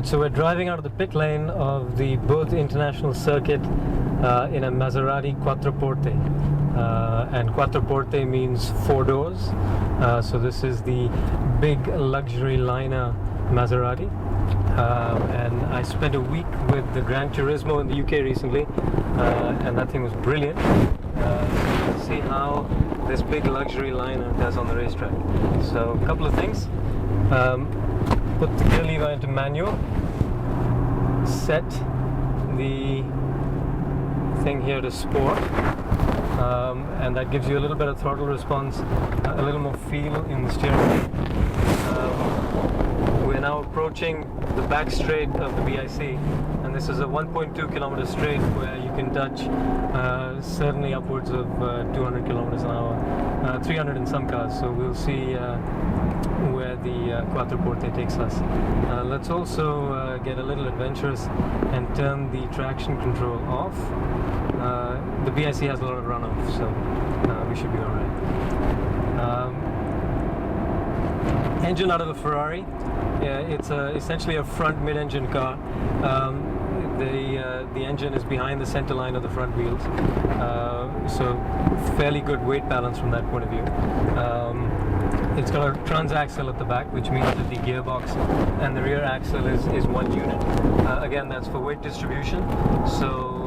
Alright, so we're driving out of the pit lane of the Behl International Circuit in a Maserati Quattroporte. And Quattroporte means 4 doors. So this is the big luxury liner Maserati. And I spent a week with the Gran Turismo in the UK recently, and that thing was brilliant. So let's see how this big luxury liner does on the racetrack. So a couple of things. Put the gear lever into manual, set the thing here to sport, and that gives you a little bit of throttle response, a little more feel in the steering wheel. We're now approaching the back straight of the BIC, and this is a 1.2 kilometer straight where you can touch certainly upwards of 200 kilometers an hour, 300 in some cars, so we'll see where the Quattroporte takes us. Let's also get a little adventurous and turn the traction control off. The BIC has a lot of runoff, so we should be alright. Engine out of a Ferrari. Yeah, it's essentially a front mid-engine car. The engine is behind the center line of the front wheels, so fairly good weight balance from that point of view. It's got a transaxle at the back, which means that the gearbox and the rear axle is one unit. Again, that's for weight distribution. So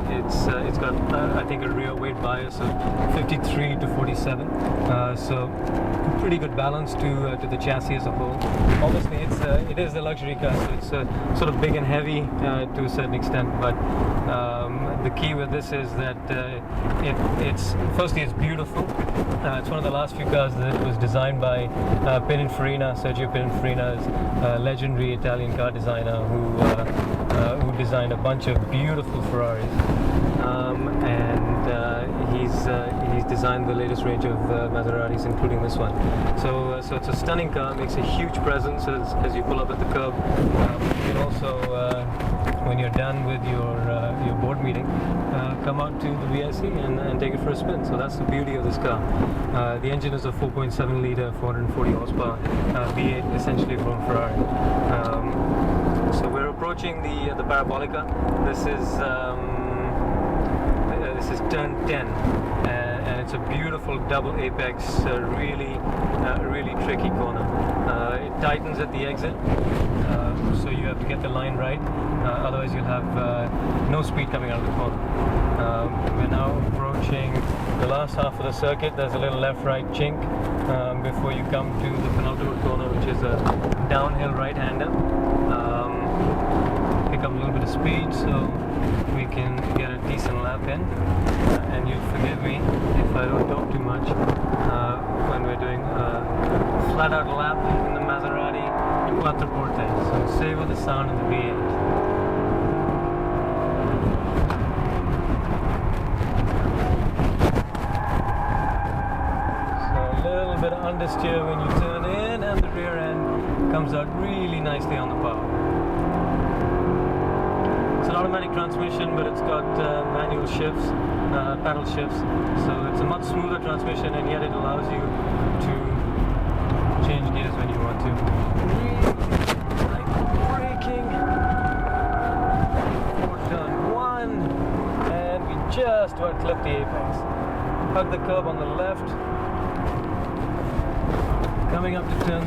it's got I think a rear weight bias of 53 to 47. So pretty good balance to the chassis as a whole. Obviously, it is a luxury car, so it's sort of big and heavy to a certain extent. But the key with this is that firstly it's beautiful. It's one of the last few cars that was designed by Sergio Pininfarina, is a legendary Italian car designer who designed a bunch of beautiful Ferraris, and he's designed the latest range of Maseratis, including this one. So it's a stunning car, makes a huge presence as you pull up at the curb. You can also, when you're done with your board meeting, come out to the BIC and take it for a spin. So that's the beauty of this car. The engine is a 4.7 litre, 440 horsepower V8, essentially from Ferrari. So we're approaching the Parabolica. This is turn 10, and it's a beautiful double apex, really tricky corner. It tightens at the exit, so you have to get the line right, otherwise you'll have no speed coming out of the corner. We're now approaching the last half of the circuit. There's a little left-right chink before you come to the penultimate corner, which is a downhill right-hander. Pick up a little bit of speed so we can get a decent lap in, and you'll forgive me if I don't talk too much when we're doing a flat-out lap in the Maserati Quattroporte. So savor the sound of the V8. Bit of understeer when you turn in, and the rear end comes out really nicely on the power. It's an automatic transmission, but it's got manual shifts, paddle shifts, so it's a much smoother transmission, and yet it allows you to change gears when you want to. Really like braking for turn 1, and we just about clipped the apex. Hug the curb on the left. Coming up to turn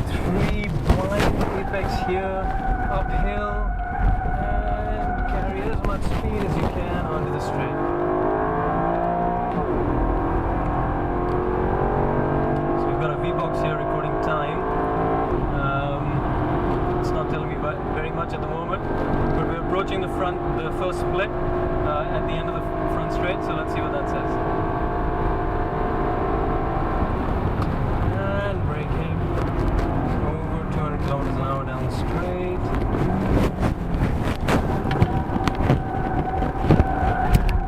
3, blind apex here, uphill, and carry as much speed as you can onto the straight. So we've got a V-box here recording time. It's not telling me very much at the moment, but we're approaching the first split at the end of the front straight, so let's see what that says. Kilometers an hour down the straight.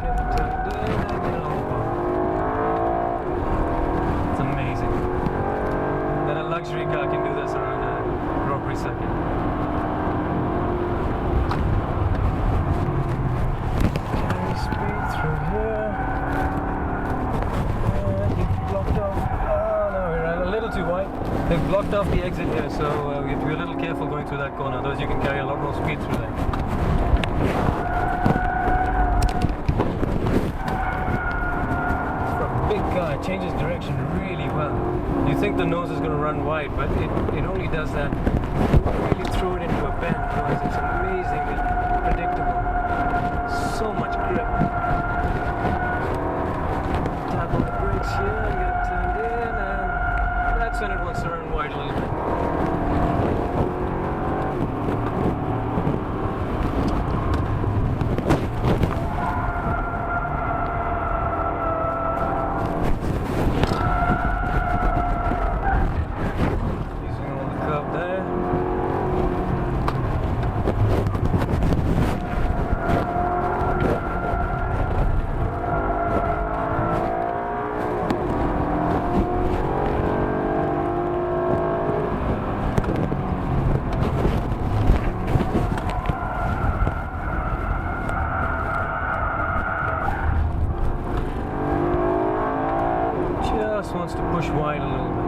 Get it turned in and get it on the bar. It's amazing that a luxury car can do this around a Grand Prix circuit. Carry speed through here. blocked off the exit here, so we have to be a little careful going through that corner, otherwise you can carry a lot more speed through there. For a big car, it changes direction really well. You think the nose is going to run wide, but it only does that really throw it into a bend. Otherwise it's amazingly predictable. So much grip. Tap on the brakes here and get it turned in, and that's when it wants to run wide a little bit. Wants to push wide a little bit.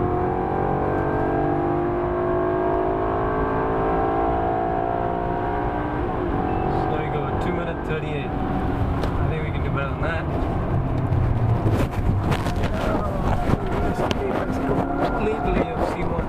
So there you go, 2:38. I think we can do better than that. This is completely of C1.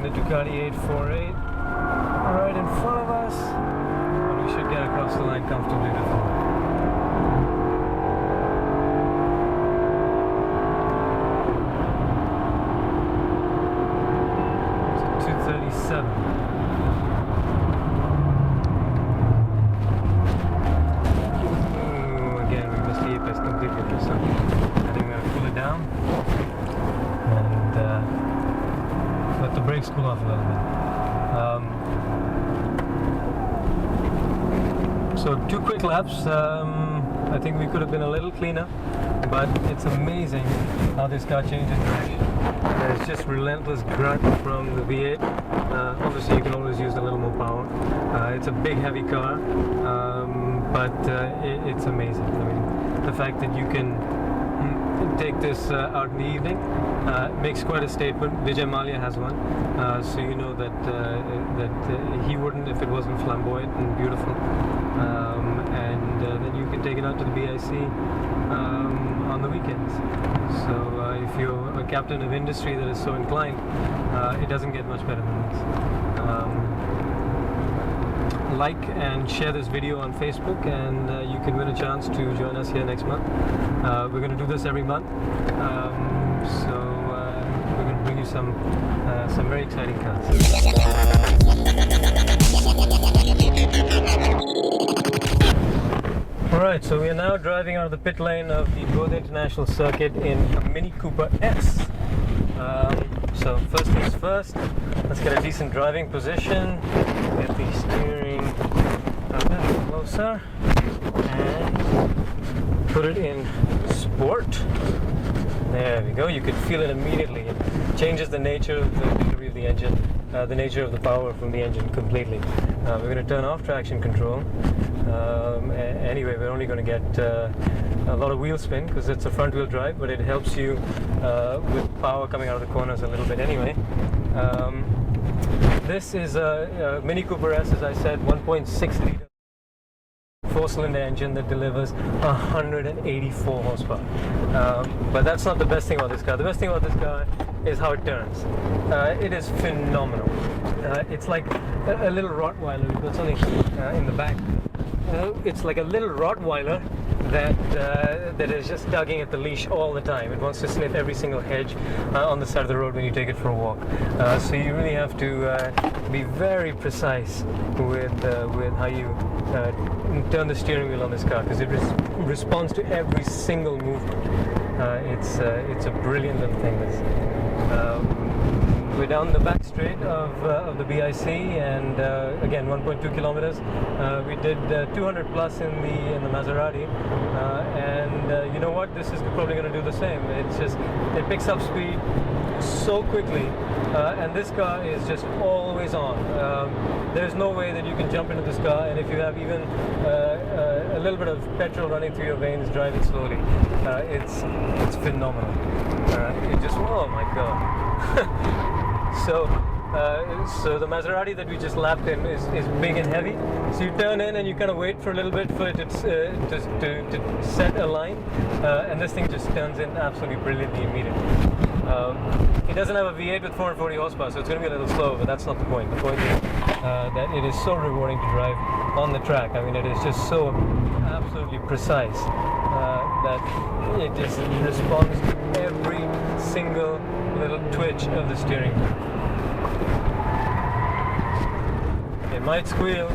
Ducati 848 right in front of us, and we should get across the line comfortably before. It's a 237. Ooh, again we missed the apex completely, so I think we're going to pull it down and let the brakes cool off a little bit. So 2 quick laps. I think we could have been a little cleaner, but it's amazing how this car changes direction. There's just relentless grunt from the V8. Obviously you can always use a little more power. It's a big heavy car, but it's amazing. I mean, the fact that you can take this out in the evening makes quite a statement. Vijay Mallya has one, so you know that he wouldn't if it wasn't flamboyant and beautiful. And then you can take it out to the BIC on the weekends. So if you're a captain of industry that is so inclined, it doesn't get much better than this. Like and share this video on Facebook, and you can win a chance to join us here next month. We're going to do this every month, so we're you some very exciting cars. Alright, so we are now driving out of the pit lane of the Bode International Circuit in a Mini Cooper S. So first things first, let's get a decent driving position, get the steering a little closer, and put it in sport. There we go, you can feel it immediately. It changes the nature of the delivery of the engine, the nature of the power from the engine completely. We're going to turn off traction control. Anyway, we're only going to get a lot of wheel spin because it's a front wheel drive, but it helps you with power coming out of the corners a little bit anyway. This is a Mini Cooper S, as I said, 1.6 litre 4-cylinder engine that delivers 184 horsepower. But that's not the best thing about this car. The best thing about this car is how it turns. It is phenomenal. It's like a little Rottweiler. We've got something in the back. It's like a little Rottweiler that is just tugging at the leash all the time. It wants to sniff every single hedge on the side of the road when you take it for a walk. So you really have to be very precise with how you turn the steering wheel on this car, because it responds to every single movement. It's a brilliant little thing. We're down the back straight of the BIC, and again 1.2 kilometers. We did 200 plus in the Maserati, and you know what? This is probably going to do the same. It picks up speed so quickly, and this car is just always on. There's no way that you can jump into this car, and if you have even a little bit of petrol running through your veins, drive it slowly. It's phenomenal. It just, oh my god. So the Maserati that we just lapped in is big and heavy. So you turn in and you kind of wait for a little bit for it to set a line, and this thing just turns in absolutely brilliantly immediately. It doesn't have a V8 with 440 horsepower, so it's going to be a little slow, but that's not the point. The point is that it is so rewarding to drive on the track. I mean, it is just so absolutely precise that it just responds to every single little twitch of the steering wheel. It might squeal,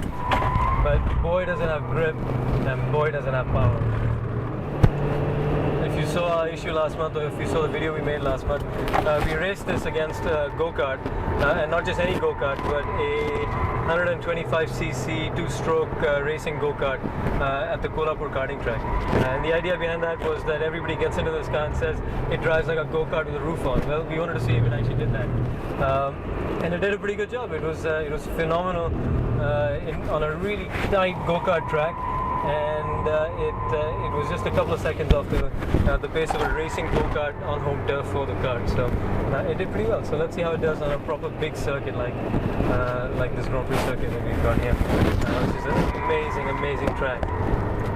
but boy doesn't have grip, and boy doesn't have power. If you saw our issue last month, or if you saw the video we made last month, we raced this against a go-kart, and not just any go-kart, but a 125cc two-stroke racing go-kart at the Quattroporte karting track. And the idea behind that was that everybody gets into this car and says it drives like a go-kart with a roof on. Well, we wanted to see if it actually did that, and it did a pretty good job. It was phenomenal on a really tight go-kart track. And it was just a couple of seconds off the pace of a racing go-kart on home turf for the car. So it did pretty well. So let's see how it does on a proper big circuit like this Grand Prix circuit that we've got here, which is an amazing track.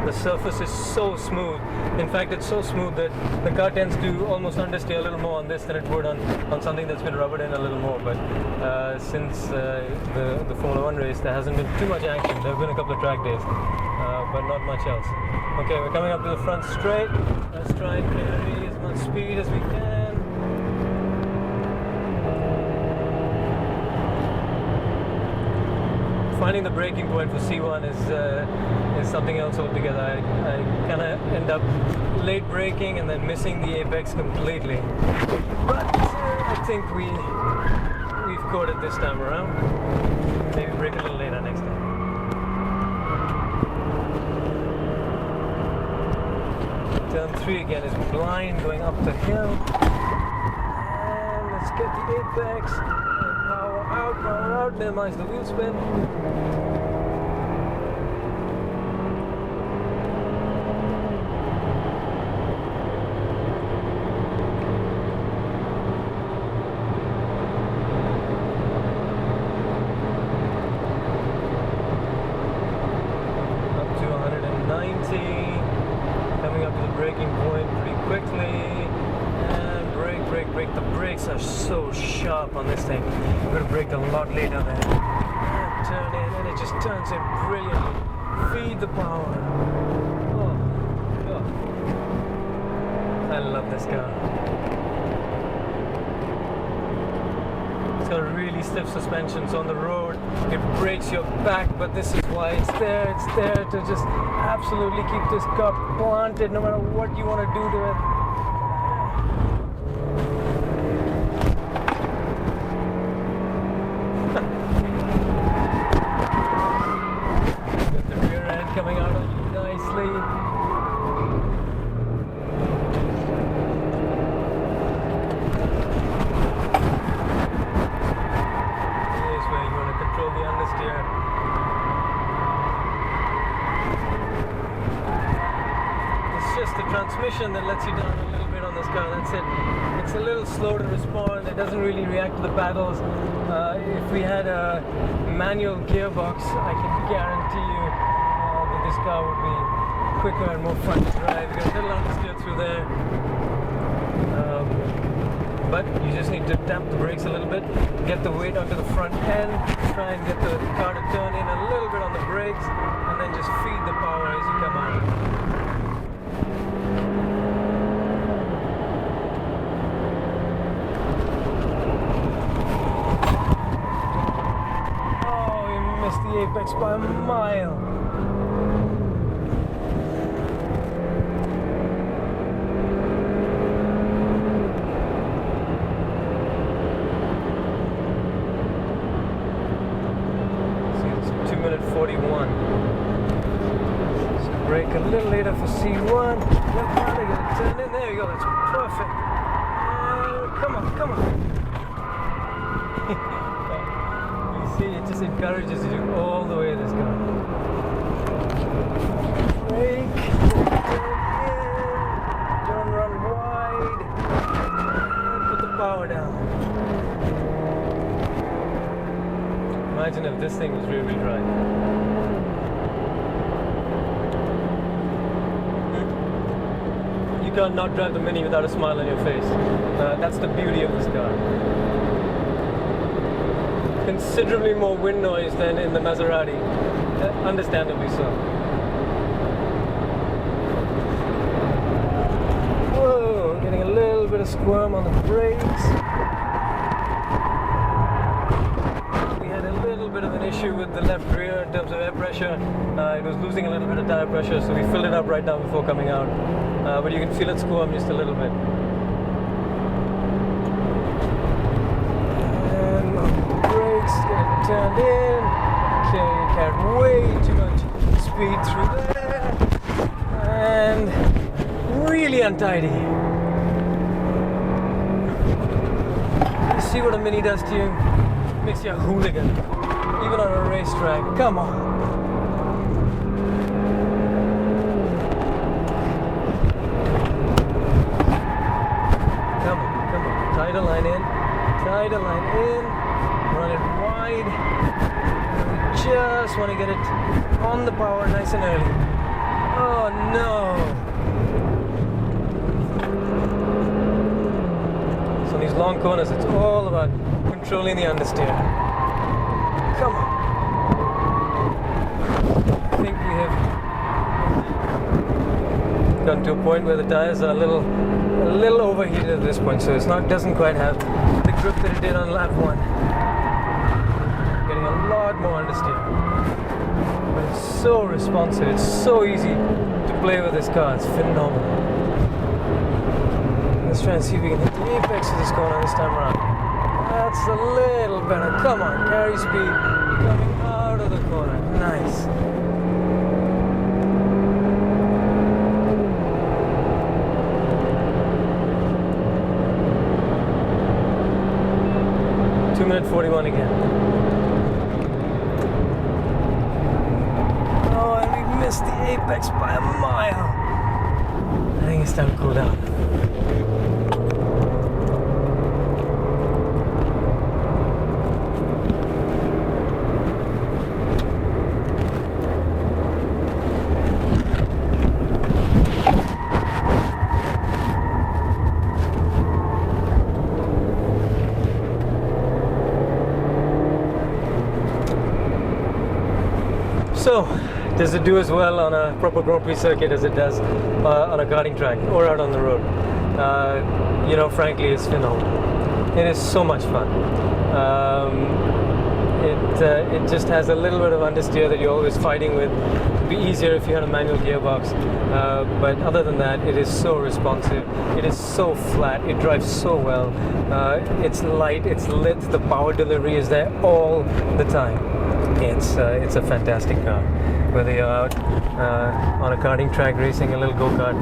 The surface is so smooth. In fact, it's so smooth that the car tends to almost understeer a little more on this than it would on something that's been rubbered in a little more. But since the Formula 1 race, there hasn't been too much action. There have been a couple of track days, but not much else. Okay, we're coming up to the front straight. Let's try and carry as much speed as we can. Finding the braking point for C1 is something else altogether. I kind of end up late braking and then missing the apex completely. But I think we've caught it this time around. Maybe brake a little later next time. Turn 3 again is blind, going up the hill. And let's get the apex. Power out, minimize the wheel spin. Up to 190. Coming up to the braking point pretty quickly. Brake. The brakes are so sharp on this thing. I'm going to brake a lot later then. And turn in, and it just turns in brilliantly. Feed the power. Oh. I love this car. really stiff suspension, so on the road it breaks your back, but this is why it's there to just absolutely keep this car planted no matter what you want to do to it. Got the rear end coming out on you nicely. Just the transmission that lets you down a little bit on this car. That's it. It's a little slow to respond. It doesn't really react to the paddles. If we had a manual gearbox, I can guarantee you that this car would be quicker and more fun to drive. You got a little understeer through there, but you just need to tap the brakes a little bit, get the weight onto the front end, try and get the car to turn in a little bit on the brakes, and then just feed the power as you come out. The apex by a mile. See, it's 2:41. So brake a little later for C1. Turn in. There you go. That's perfect. Come on. See, it just encourages you all the way this car. Brake, don't run wide, and put the power down. Imagine if this thing was rear-wheel drive. You can't not drive the Mini without a smile on your face. That's the beauty of this car. Considerably more wind noise than in the Maserati, understandably so. Whoa, getting a little bit of squirm on the brakes. We had a little bit of an issue with the left rear in terms of air pressure. It was losing a little bit of tire pressure, so we filled it up right now before coming out. But you can feel it squirm just a little bit. Turned in, okay, carried way too much speed through there, and really untidy. You see what a Mini does to you? Makes you a hooligan, even on a racetrack. Come on. Come on. Tie the line in, run it wide. We just want to get it on the power nice and early. Oh no! So these long corners, it's all about controlling the understeer. Come on. I think we have gotten to a point where the tires are a little overheated at this point, so doesn't quite have the grip that it did on lap 1. Getting a lot more understeer, but it's so responsive. It's so easy to play with this car. It's phenomenal. Let's try and see if we can hit the apex of this corner this time around. That's a little better. Come on, carry speed coming out of the corner. Nice. Minute 41 again. Oh, and we missed the apex by a mile. I think it's time to cool down. So, does it do as well on a proper Grand Prix circuit as it does on a karting track or out on the road? Frankly, it's phenomenal. It is so much fun. It just has a little bit of understeer that you're always fighting with. It'd be easier if you had a manual gearbox, but other than that, it is so responsive. It is so flat. It drives so well. It's light. It's lit. The power delivery is there all the time. It's a fantastic car. Whether you're out on a karting track racing a little go-kart,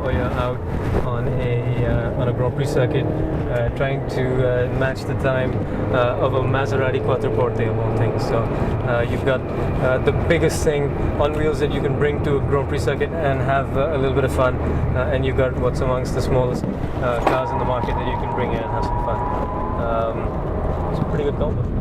or you're out on a Grand Prix circuit trying to match the time of a Maserati Quattroporte of all things. So you've got the biggest thing on wheels that you can bring to a Grand Prix circuit and have a little bit of fun, and you've got what's amongst the smallest cars in the market that you can bring in and have some fun. It's a pretty good combo.